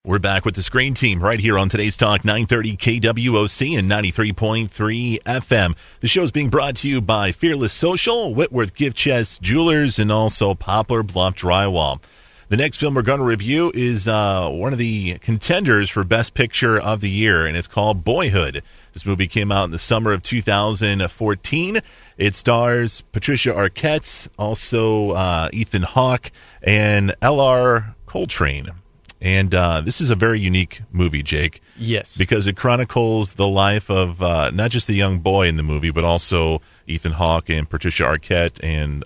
We're back with the Screen Team right here on today's Talk 930 KWOC and 93.3 FM. The show is being brought to you by Fearless Social, Whitworth Gift Chest Jewelers, and also Poplar, Bluff Drywall. The next film we're going to review is one of the contenders for Best Picture of the Year, and it's called Boyhood. This movie came out in the summer of 2014. It stars Patricia Arquette, also Ethan Hawke, and L.R. Coltrane. And this is a very unique movie, Jake. Yes. Because it chronicles the life of not just the young boy in the movie, but also Ethan Hawke and Patricia Arquette and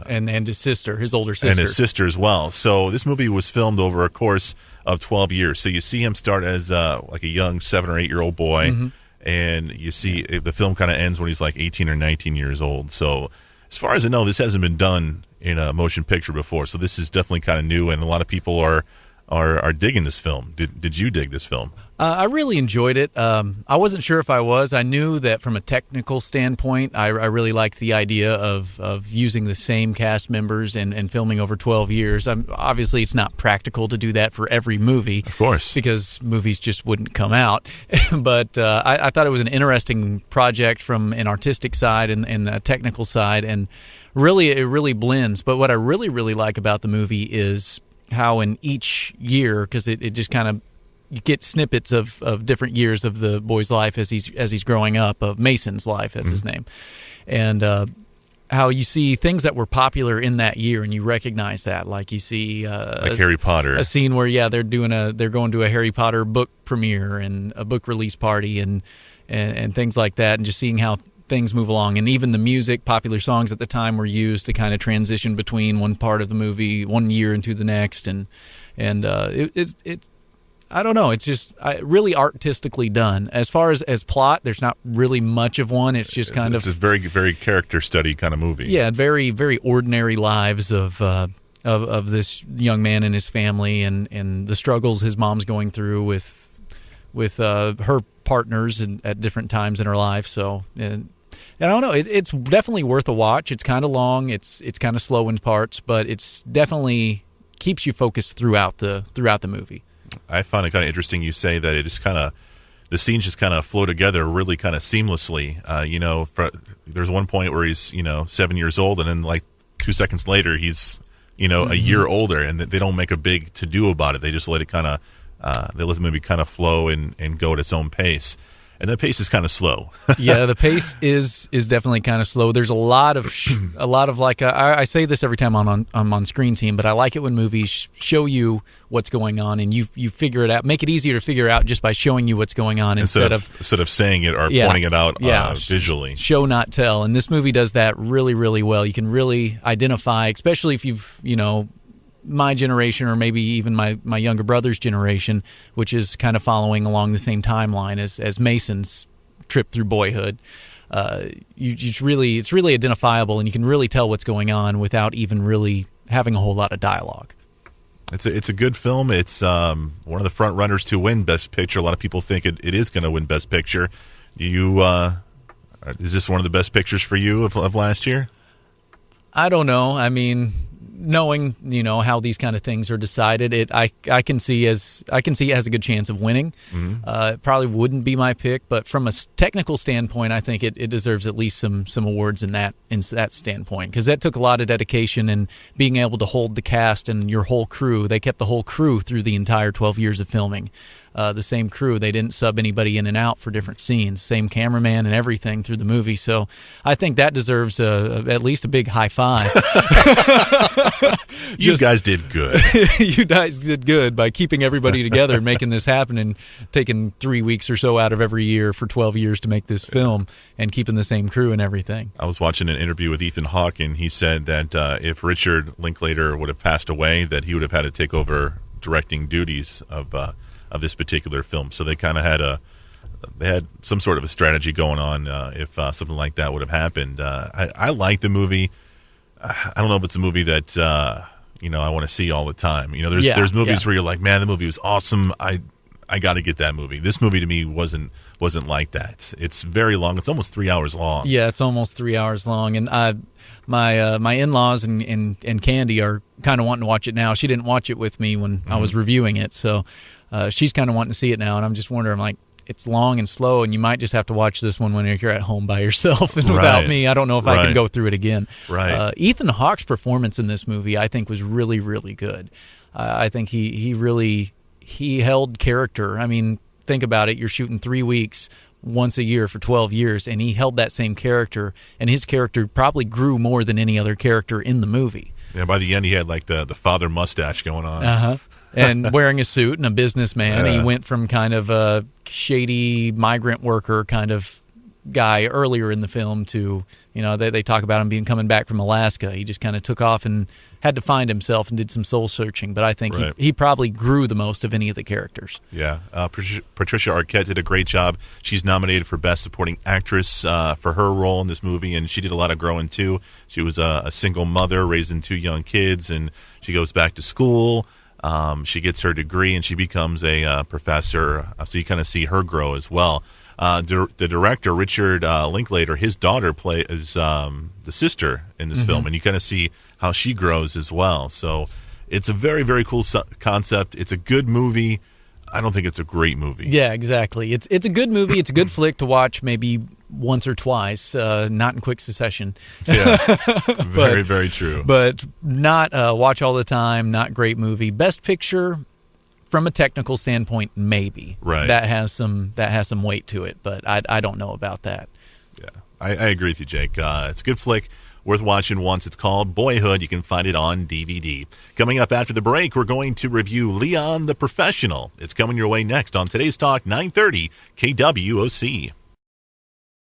and his sister, his older sister. And his sister as well. So this movie was filmed over a course of 12 years. So you see him start as like a young 7 or 8 year old boy, and you see the film kind of ends when he's like 18 or 19 years old. So as far as I know, this hasn't been done in a motion picture before. So this is definitely kind of new, and a lot of people are digging this film. Did you dig this film? I really enjoyed it. I wasn't sure if I was. I knew that from a technical standpoint, I really liked the idea of using the same cast members and filming over 12 years. Obviously, it's not practical to do that for every movie. Of course. Because movies just wouldn't come out. But I thought it was an interesting project from an artistic side and a technical side, and really, it really blends. But what I really, really like about the movie is how in each year, because it just kind of, you get snippets of different years of the boy's life as he's growing up, of Mason's life, that's his name, and how you see things that were popular in that year, and you recognize that, like you see like Harry Potter, a scene where they're going to a Harry Potter book premiere and a book release party and things like that, and just seeing how things move along, and even the music, popular songs at the time were used to kind of transition between one part of the movie, one year into the next, and it I don't know, it's just really artistically done. As far as plot, there's not really much of one. It's just it's a very, very character study kind of movie. Yeah, very, very ordinary lives of this young man and his family, and the struggles his mom's going through with her partners at different times in her life. So, and I don't know, it's definitely worth a watch. It's kind of long, it's kind of slow in parts, but it's definitely keeps you focused throughout the movie. I found it kind of interesting you say that it is kind of, the scenes just kind of flow together really kind of seamlessly. There's one point where he's 7 years old, and then like 2 seconds later he's a year older, and they don't make a big to do about it. They just let it kind of they let the movie kind of flow and go at its own pace. And the pace is kind of slow. Yeah, the pace is definitely kind of slow. There's a lot of like I say this every time I'm on Screen Team, but I like it when movies show you what's going on, and you figure it out. Make it easier to figure out just by showing you what's going on instead of saying it or pointing it out visually. Show, not tell. And this movie does that really, really well. You can really identify, especially if you've my generation, or maybe even my younger brother's generation, which is kind of following along the same timeline as Mason's trip through Boyhood. It's really identifiable, and you can really tell what's going on without even really having a whole lot of dialogue. It's a good film. It's one of the front runners to win Best Picture. A lot of people think it is going to win Best Picture. Is this one of the best pictures for you of last year? I don't know. I mean, knowing how these kind of things are decided, I can see it has a good chance of winning. It probably wouldn't be my pick, but from a technical standpoint, I think it deserves at least some awards in that standpoint, because that took a lot of dedication and being able to hold the cast and your whole crew. They kept the whole crew through the entire 12 years of filming. The same crew. They didn't sub anybody in and out for different scenes. Same cameraman and everything through the movie. So I think that deserves at least a big high five. You guys did good. You guys did good by keeping everybody together and making this happen, and taking 3 weeks or so out of every year for 12 years to make this film, and keeping the same crew and everything. I was watching an interview with Ethan Hawke, and he said that if Richard Linklater would have passed away, that he would have had to take over directing duties of this particular film. So they kind of had some sort of a strategy going on if something like that would have happened. I like the movie. I don't know if it's a movie that I want to see all the time. There's movies where you're like, man, the movie was awesome. I I got to get that movie. This movie to me wasn't like that. It's very long. It's almost 3 hours long. Yeah, it's almost 3 hours long, and my in-laws and Candy are kind of wanting to watch it now. She didn't watch it with me when I was reviewing it, so she's kind of wanting to see it now, and I'm just wondering, like, it's long and slow, and you might just have to watch this one when you're at home by yourself and without me. I don't know if I can go through it again. Right. Ethan Hawke's performance in this movie, I think, was really, really good. I think he held character. I mean, think about it. You're shooting 3 weeks once a year for 12 years, and he held that same character, and his character probably grew more than any other character in the movie. Yeah, by the end, he had like the father mustache going on. Uh-huh. And wearing a suit and a businessman. He went from kind of a shady migrant worker kind of guy earlier in the film to, they talk about him coming back from Alaska. He just kind of took off and had to find himself and did some soul searching. But I think he probably grew the most of any of the characters. Yeah. Patricia Arquette did a great job. She's nominated for Best Supporting Actress for her role in this movie, and she did a lot of growing too. She was a single mother raising 2 young kids, and she goes back to school. She gets her degree, and she becomes a professor, so you kind of see her grow as well. The director, Richard Linklater, his daughter is the sister in this film, and you kind of see how she grows as well. So it's a very, very cool concept. It's a good movie. I don't think it's a great movie. Yeah, exactly. It's a good movie. It's a good flick to watch maybe once or twice, not in quick succession. Yeah, very, very true. But not watch all the time, not great movie. Best Picture, from a technical standpoint, maybe. Right. That has some weight to it, but I don't know about that. Yeah, I agree with you, Jake. It's a good flick. Worth watching once. It's called Boyhood. You can find it on DVD. Coming up after the break, we're going to review Leon the Professional. It's coming your way next on Today's Talk 930 KWOC.